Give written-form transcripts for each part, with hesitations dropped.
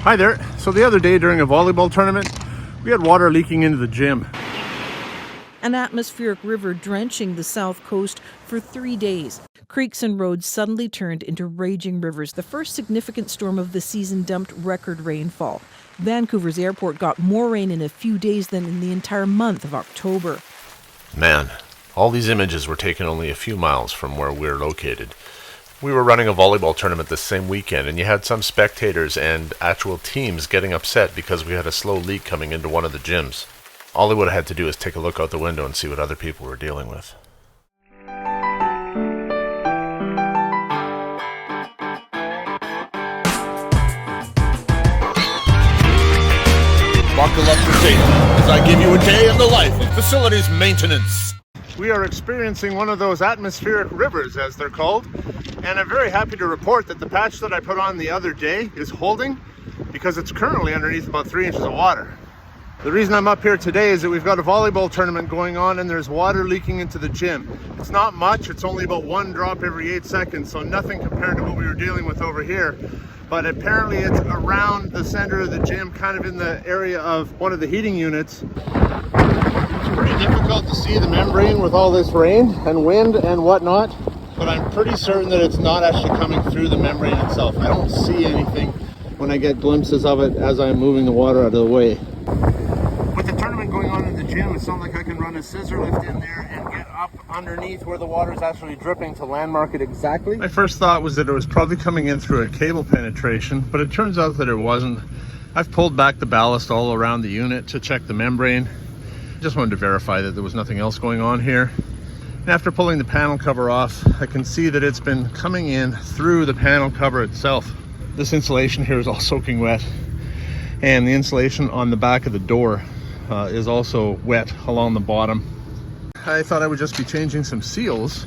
Hi there. So the other day during a volleyball tournament, we had water leaking into the gym. An atmospheric river drenching the south coast for 3 days. Creeks and roads suddenly turned into raging rivers. The first significant storm of the season dumped record rainfall. Vancouver's airport got more rain in a few days than in the entire month of October. Man, all these images were taken only a few miles from where we're located. We were running a volleyball tournament this same weekend, and you had some spectators and actual teams getting upset because we had a slow leak coming into one of the gyms. All they would have had to do is take a look out the window and see what other people were dealing with. Buckle up for safety as I give you a day in the life of facilities maintenance. We are experiencing one of those atmospheric rivers, as they're called, and I'm very happy to report that the patch that I put on the other day is holding because it's currently underneath about 3 inches of water. The reason I'm up here today is that we've got a volleyball tournament going on and there's water leaking into the gym. It's not much, it's only about 1 drop every 8 seconds, so nothing compared to what we were dealing with over here. But apparently it's around the center of the gym, kind of in the area of one of the heating units. It's pretty difficult to see the membrane with all this rain and wind and whatnot, but I'm pretty certain that it's not actually coming through the membrane itself. I don't see anything when I get glimpses of it as I'm moving the water out of the way. With the tournament going on in the gym, it's not like I can run a scissor lift in there and get up underneath where the water is actually dripping to landmark it exactly. My first thought was that it was probably coming in through a cable penetration, but it turns out that it wasn't. I've pulled back the ballast all around the unit to check the membrane. Just wanted to verify that there was nothing else going on here. And after pulling the panel cover off, I can see that it's been coming in through the panel cover itself. This insulation here is all soaking wet, and the insulation on the back of the door is also wet along the bottom. I thought I would just be changing some seals,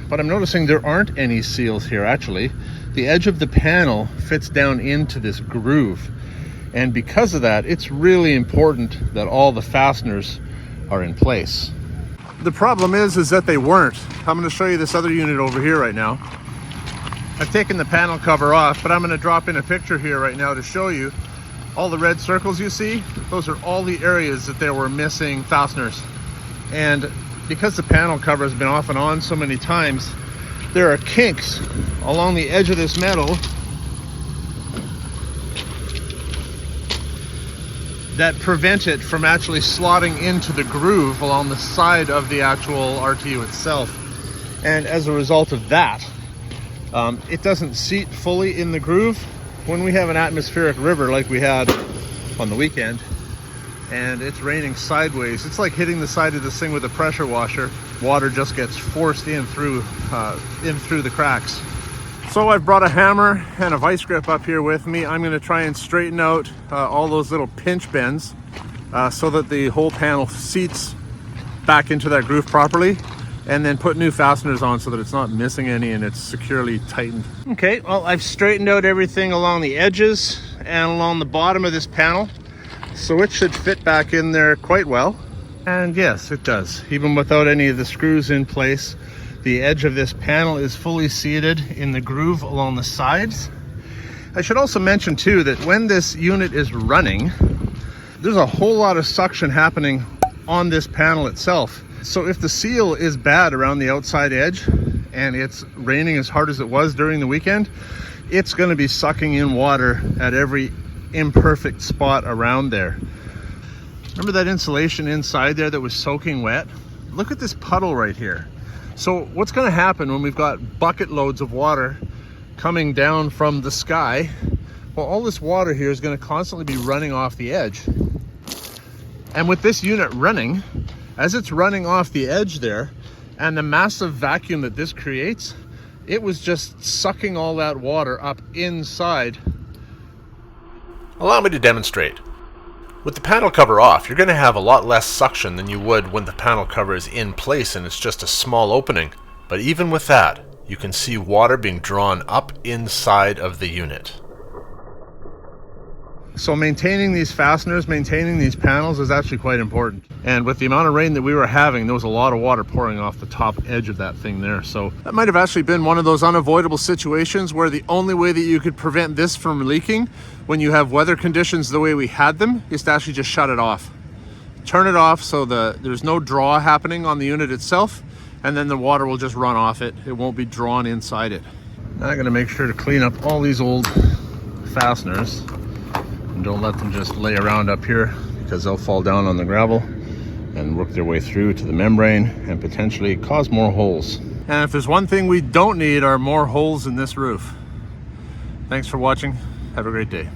but I'm noticing there aren't any seals here actually. The edge of the panel fits down into this groove, and because of that, it's really important that all the fasteners are in place. The problem is that they weren't. I'm going to show you this other unit over here right now. I've taken the panel cover off, but I'm going to drop in a picture here right now to show you all the red circles you see. Those are all the areas that there were missing fasteners. And because the panel cover has been off and on so many times, there are kinks along the edge of this metal that prevent it from actually slotting into the groove along the side of the actual RTU itself. And as a result of that, it doesn't seat fully in the groove. When we have an atmospheric river like we had on the weekend, and it's raining sideways, it's like hitting the side of this thing with a pressure washer. Water just gets forced in through the cracks. So I've brought a hammer and a vice grip up here with me. I'm going to try and straighten out all those little pinch bends so that the whole panel seats back into that groove properly, and then put new fasteners on so that it's not missing any and it's securely tightened. Okay, well, I've straightened out everything along the edges and along the bottom of this panel, so it should fit back in there quite well. And yes, it does. Even without any of the screws in place, the edge of this panel is fully seated in the groove along the sides. I should also mention too that when this unit is running, there's a whole lot of suction happening on this panel itself. So if the seal is bad around the outside edge and it's raining as hard as it was during the weekend, it's going to be sucking in water at every imperfect spot around there. Remember that insulation inside there that was soaking wet? Look at this puddle right here. So what's going to happen when we've got bucket loads of water coming down from the sky? Well, all this water here is going to constantly be running off the edge. And with this unit running, as it's running off the edge there, and the massive vacuum that this creates, it was just sucking all that water up inside. Allow me to demonstrate. With the panel cover off, you're going to have a lot less suction than you would when the panel cover is in place and it's just a small opening. But even with that, you can see water being drawn up inside of the unit. So maintaining these fasteners, maintaining these panels is actually quite important. And with the amount of rain that we were having, there was a lot of water pouring off the top edge of that thing there. So that might have actually been one of those unavoidable situations where the only way that you could prevent this from leaking when you have weather conditions the way we had them is to actually just shut it off. Turn it off so there's no draw happening on the unit itself, and then the water will just run off it. It won't be drawn inside it. Now I'm gonna make sure to clean up all these old fasteners and don't let them just lay around up here, because they'll fall down on the gravel and work their way through to the membrane and potentially cause more holes. And if there's one thing we don't need are more holes in this roof. Thanks for watching. Have a great day.